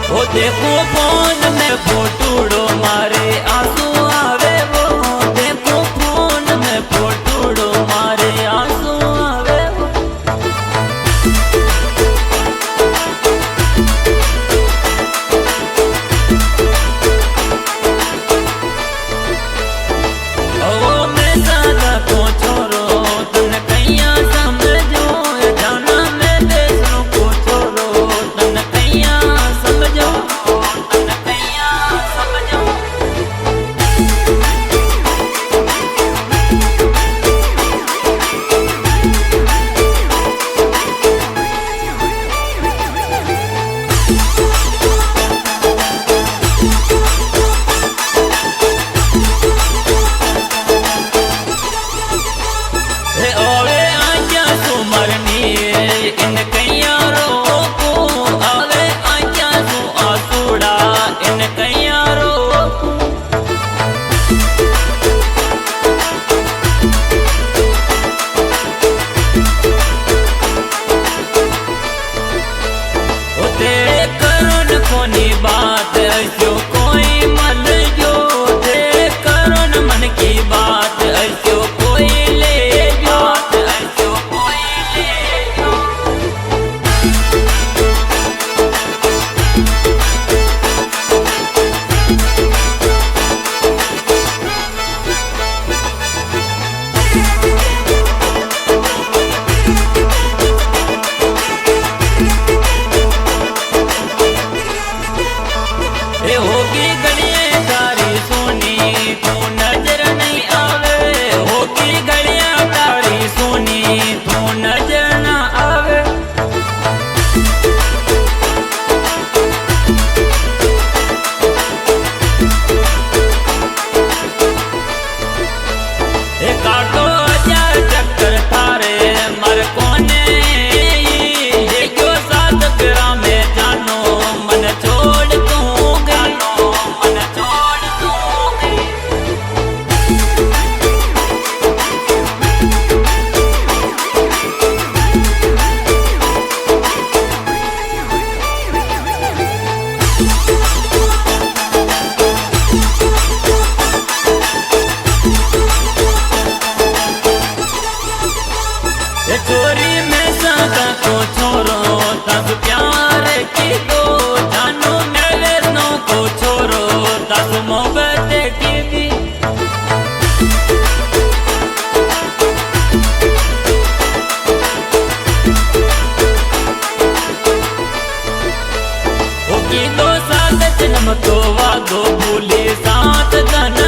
ओ देखो फोन में फोटोड़ो मारे आंसू आवे वो, देखो फोन में फोटोड़ो मारे आंसू आवे वो। ओ मैं दादा को छोरो तन कैया समझो, जाना मैं देशों को छोरो तन कैया समझो, तन कैया समझो। ओवे आजा सु मरनी इन कैया रोको, ओवे आजा सु आसूड़ा इन कैया रोको। ओ तेरे करुण कोनी बात ऐसो कोई मन जो, तेरे करुण मन की बात ऐसो कोई ले जो, ऐसो कोई ले जो। ए होगी गलियां तारी सोनी तू नजर नहीं आवे, होगी गलियां तारी सोनी तू नजर ना आवे। ए काटो हजार चक्कर थारे मर कोने, ये क्यों साथ फिरा में जानो मन छोड़ दूंगी, मन छोड़ दूंगी। ये चोरी में सदा को छोरो तब प्यार की दो, जानो मेरे नो को छोरो तब मोहब्बत की भी। ओ की दो साथ जन्म तो वादो भूले साथ धन